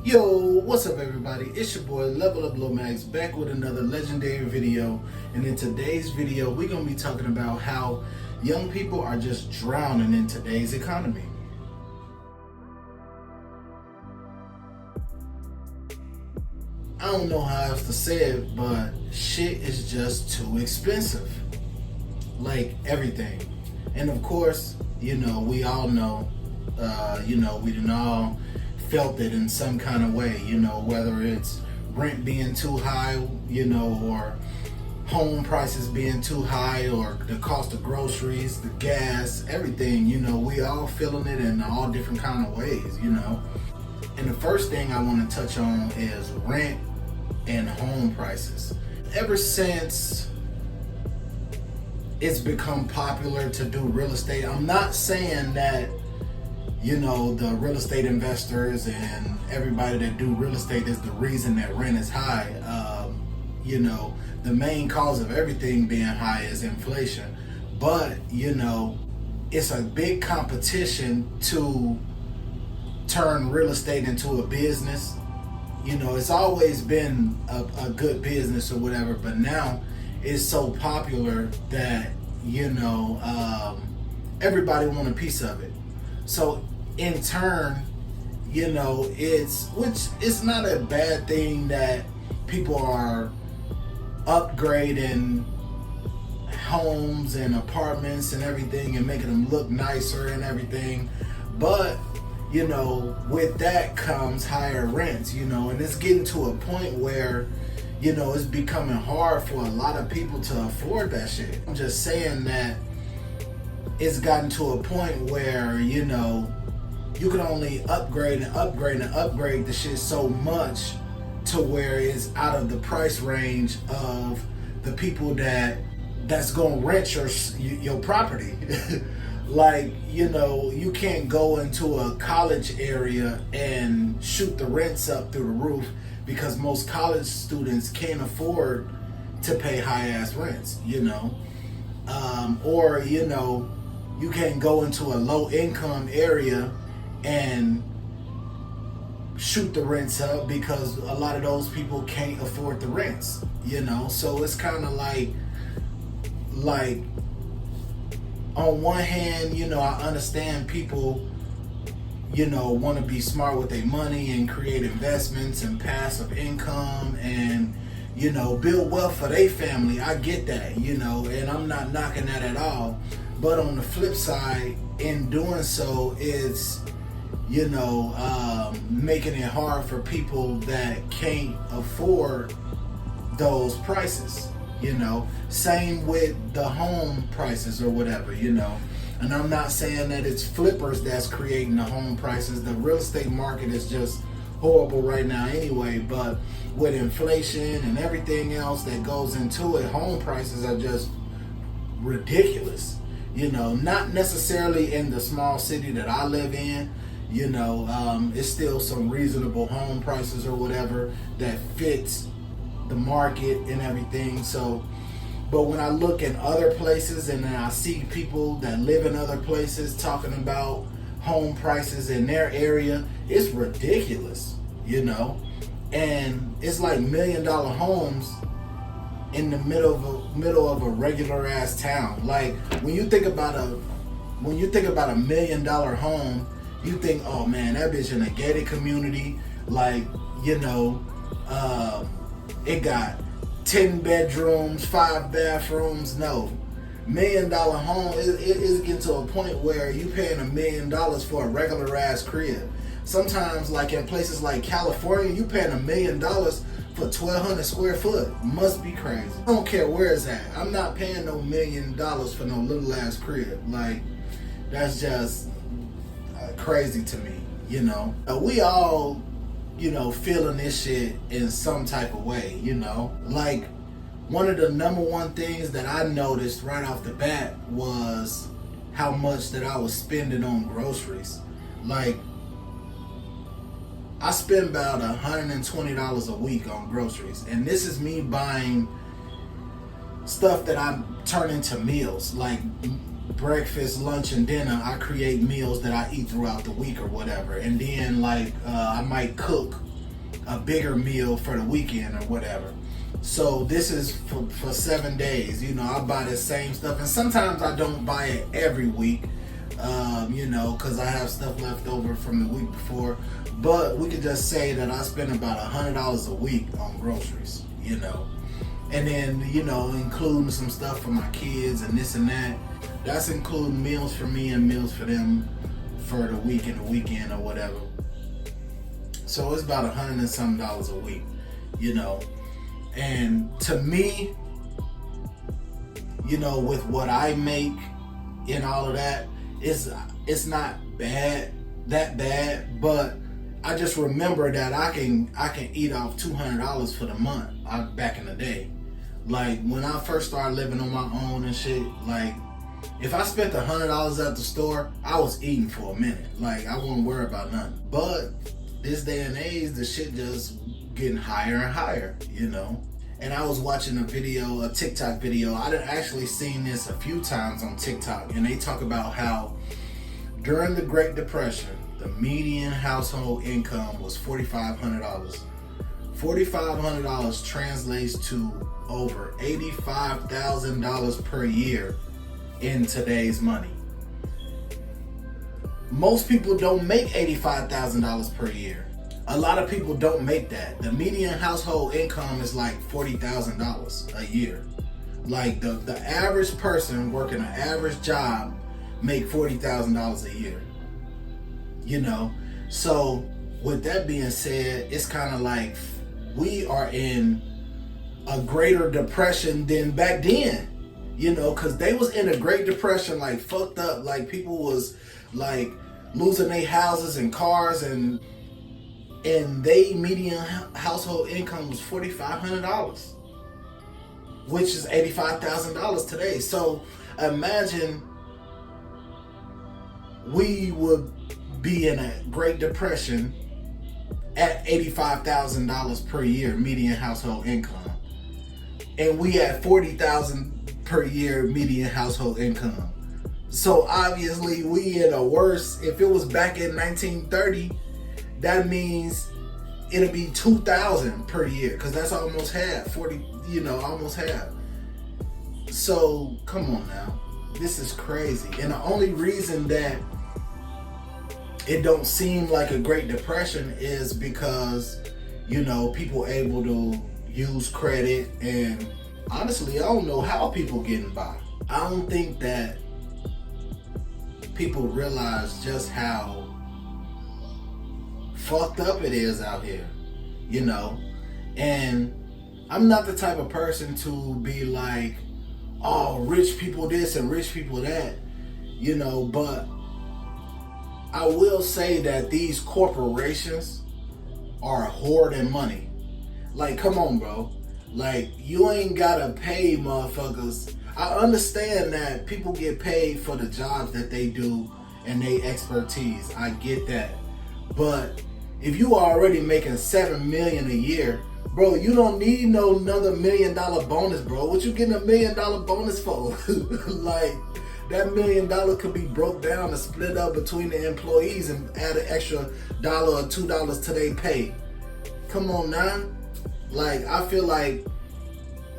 Yo, what's up everybody? It's your boy Level Up Lomax back with another legendary video. And in today's video, we're going to be talking about how young people are just drowning in today's economy. I don't know how else to say it, but shit is just too expensive. Like everything. And of course, we all know, we done all felt it in some kind of way, whether it's rent being too high, or home prices being too high, or the cost of groceries, the gas, everything, we all feeling it in all different kind of ways, And the first thing I want to touch on is rent and home prices. Ever since it's become popular to do real estate, I'm not saying that the real estate investors and everybody that do real estate is the reason that rent is high. The main cause of everything being high is inflation. But, it's a big competition to turn real estate into a business. It's always been a good business or whatever, but now it's so popular that, everybody want a piece of it. So in turn, it's not a bad thing that people are upgrading homes and apartments and everything and making them look nicer and everything. But, with that comes higher rents, and it's getting to a point where, it's becoming hard for a lot of people to afford that shit. I'm just saying that it's gotten to a point where, you can only upgrade and upgrade and upgrade the shit so much to where it's out of the price range of the people that's gonna rent your property. Like, you can't go into a college area and shoot the rents up through the roof because most college students can't afford to pay high ass rents, or you can't go into a low income area and shoot the rents up because a lot of those people can't afford the rents, so it's kind of like on one hand, I understand people want to be smart with their money and create investments and passive income and build wealth for their family. I get that, and I'm not knocking that at all. But on the flip side, in doing so, it's making it hard for people that can't afford those prices. Same with the home prices or whatever. And I'm not saying that it's flippers that's creating the home prices. The real estate market is just horrible right now anyway. But with inflation and everything else that goes into it, home prices are just ridiculous. Not necessarily in the small city that I live in. It's still some reasonable home prices or whatever that fits the market and everything. So, but when I look in other places and then I see people that live in other places talking about home prices in their area, it's ridiculous, and it's like $1 million homes in the middle of a regular ass town. Like when you think about a $1 million home, you think, oh man, that bitch in a gated community, like, it got 10 bedrooms, 5 bathrooms. No, $1 million home is getting to a point where you paying $1 million for a regular ass crib. Sometimes, like in places like California, you paying $1 million for 1,200 square foot. Must be crazy. I don't care where it's at. I'm not paying no $1 million for no little ass crib. Like, that's just crazy to me, We all, feeling this shit in some type of way, Like, one of the number one things that I noticed right off the bat was how much that I was spending on groceries. Like, I spend about $120 a week on groceries, and this is me buying stuff that I turn into meals, like breakfast, lunch, and dinner. I create meals that I eat throughout the week or whatever, and then I might cook a bigger meal for the weekend or whatever. So this is for 7 days. You know, I buy the same stuff, and sometimes I don't buy it every week, you know, because I have stuff left over from the week before. But we could just say that I spend about $100 a week on groceries, you know. And then, you know, including some stuff for my kids and this and that. That's including meals for me and meals for them for the week and the weekend or whatever. So it's about $100 and some a week, you know. And to me, you know, with what I make and all of that, it's not that bad, but I just remember that I can eat off $200 for the month back in the day. Like when I first started living on my own and shit, like if I spent $100 at the store, I was eating for a minute. Like I wouldn't worry about nothing. But this day and age, the shit just getting higher and higher, you know. And I was watching a TikTok video. I done actually seen this a few times on TikTok, and they talk about how during the Great Depression, the median household income was $4,500. $4,500 translates to over $85,000 per year in today's money. Most people don't make $85,000 per year. A lot of people don't make that. The median household income is like $40,000 a year. Like the average person working an average job make $40,000 a year. You know? So with that being said, it's kind of like we are in a greater depression than back then. You know, because they was in a Great Depression, like fucked up. Like people was like losing their houses and cars, and they median household income was $4,500, which is $85,000 today. So imagine we would be in a Great Depression at $85,000 per year median household income, and we at $40,000 per year median household income. So obviously we in a worse. If it was back in 1930, that means it'll be $2,000 per year, because that's almost half. 40, you know, almost half. So come on now, this is crazy. And the only reason that it don't seem like a Great Depression is because, you know, people able to use credit, and honestly, I don't know how people getting by. I don't think that people realize just how fucked up it is out here, you know. And I'm not the type of person to be like, oh, rich people this and rich people that, you know, but I will say that these corporations are hoarding money. Like, come on, bro. Like, you ain't gotta pay motherfuckers. I understand that people get paid for the jobs that they do and their expertise. I get that. But if you are already making $7 million a year, bro, you don't need no another $1 million bonus, bro. What you getting $1 million bonus for? Like, that $1 million could be broke down and split up between the employees and add an extra $1 or $2 to their pay. Come on now. Like, I feel like,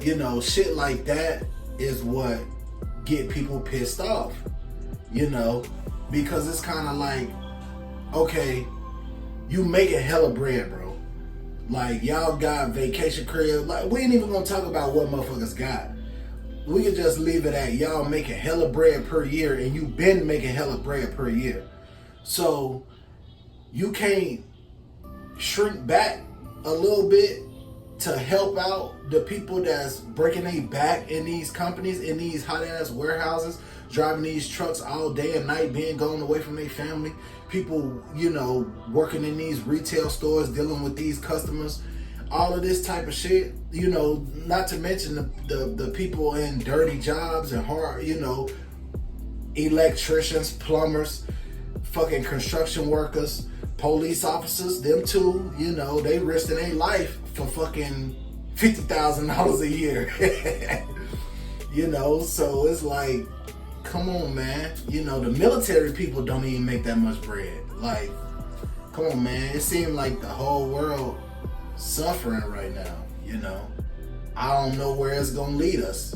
you know, shit like that is what get people pissed off, you know, because it's kind of like, okay, you making hella bread, bro. Like, y'all got vacation crib. Like, we ain't even gonna talk about what motherfuckers got. We can just leave it at y'all making hella bread per year, and you been making hella bread per year. So you can't shrink back a little bit to help out the people that's breaking their back in these companies, in these hot ass warehouses, driving these trucks all day and night, being gone away from their family. People, you know, working in these retail stores, dealing with these customers, all of this type of shit, you know, not to mention the people in dirty jobs and hard, you know, electricians, plumbers, fucking construction workers, police officers, them too, you know, they risking their life for fucking $50,000 a year. You know, so it's like, come on, man. You know, the military people don't even make that much bread. Like, come on, man. It seemed like the whole world suffering right now. You know, I don't know where it's gonna lead us.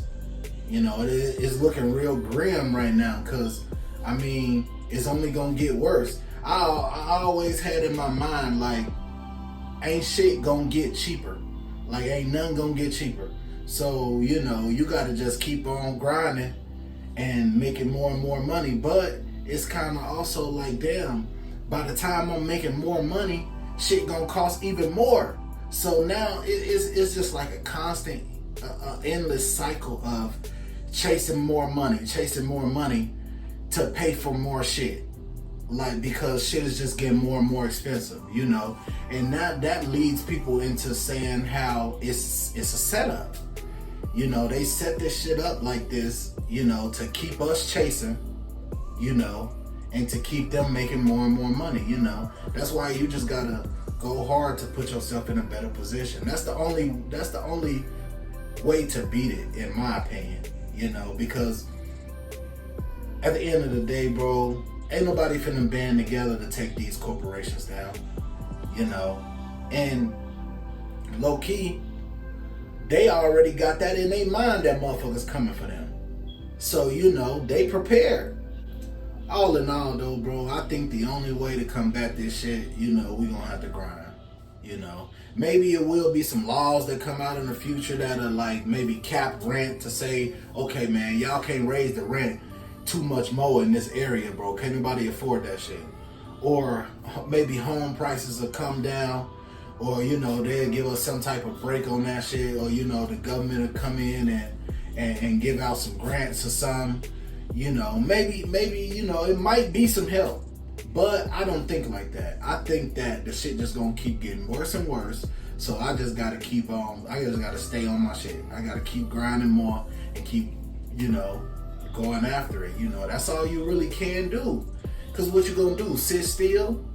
You know, it's looking real grim right now, because I mean, it's only gonna get worse. I always had in my mind, like, ain't shit gonna get cheaper. Like, ain't nothing gonna get cheaper. So, you know, you gotta just keep on grinding and making more and more money. But it's kind of also like, damn, by the time I'm making more money, shit gonna cost even more. So now it's just like a constant, endless cycle of chasing more money to pay for more shit. Like, because shit is just getting more and more expensive, you know. And that leads people into saying how it's a setup. You know, they set this shit up like this, you know, to keep us chasing, you know, and to keep them making more and more money, you know. That's why you just gotta go hard to put yourself in a better position. That's the only way to beat it, in my opinion, you know, because at the end of the day, bro, ain't nobody finna band together to take these corporations down, you know. And low key, they already got that in their mind that motherfuckers coming for them. So, you know, they prepared. All in all, though, bro, I think the only way to combat this shit, you know, we gonna have to grind, you know. Maybe it will be some laws that come out in the future that are like maybe cap rent to say, okay, man, y'all can't raise the rent too much more in this area, bro. Can't nobody afford that shit. Or maybe home prices will come down, or, you know, they'll give us some type of break on that shit, or, you know, the government will come in and give out some grants or something. You know, maybe, you know, it might be some help, but I don't think like that. I think that the shit just gonna keep getting worse and worse. So I just gotta keep on, I just gotta stay on my shit. I gotta keep grinding more and keep, you know, going after it. You know, that's all you really can do. Cause what you gonna do? Sit still?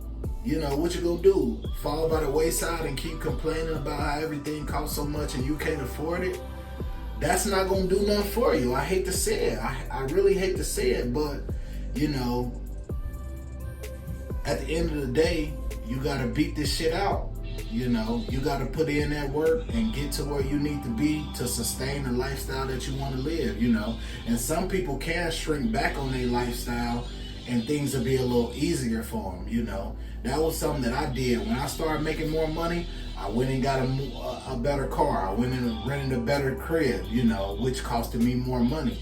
You know, what you gonna do? Fall by the wayside and keep complaining about how everything costs so much and you can't afford it? That's not gonna do nothing for you. I hate to say it. I really hate to say it, but, you know, at the end of the day, you gotta beat this shit out. You know, you gotta put in that work and get to where you need to be to sustain the lifestyle that you want to live, you know. And some people can shrink back on their lifestyle and things will be a little easier for them, you know. That was something that I did. When I started making more money, I went and got a better car. I went and rented a better crib, you know, which costed me more money.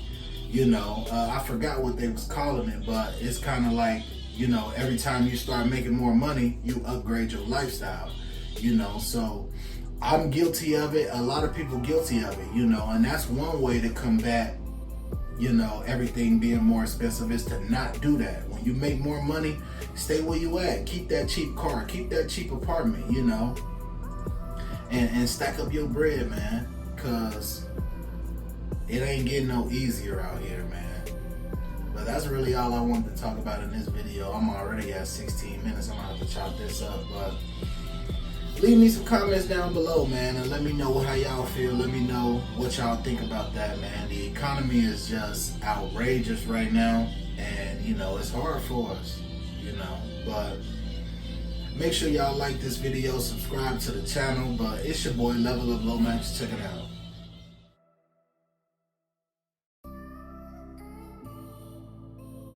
You know, I forgot what they was calling it, but it's kind of like, you know, every time you start making more money, you upgrade your lifestyle, you know. So I'm guilty of it. A lot of people guilty of it, you know, and that's one way to combat, you know, everything being more expensive, is to not do that. When you make more money, stay where you at. Keep that cheap car, keep that cheap apartment, you know, and stack up your bread, man, because it ain't getting no easier out here, man. But that's really all I wanted to talk about in this video. I'm already at 16 minutes. I'm gonna have to chop this up, but leave me some comments down below, man, and let me know how y'all feel. Let me know what y'all think about that, man. The economy is just outrageous right now, and, you know, it's hard for us, you know. But make sure y'all like this video, subscribe to the channel. But it's your boy, Level Up Lomax, checking out.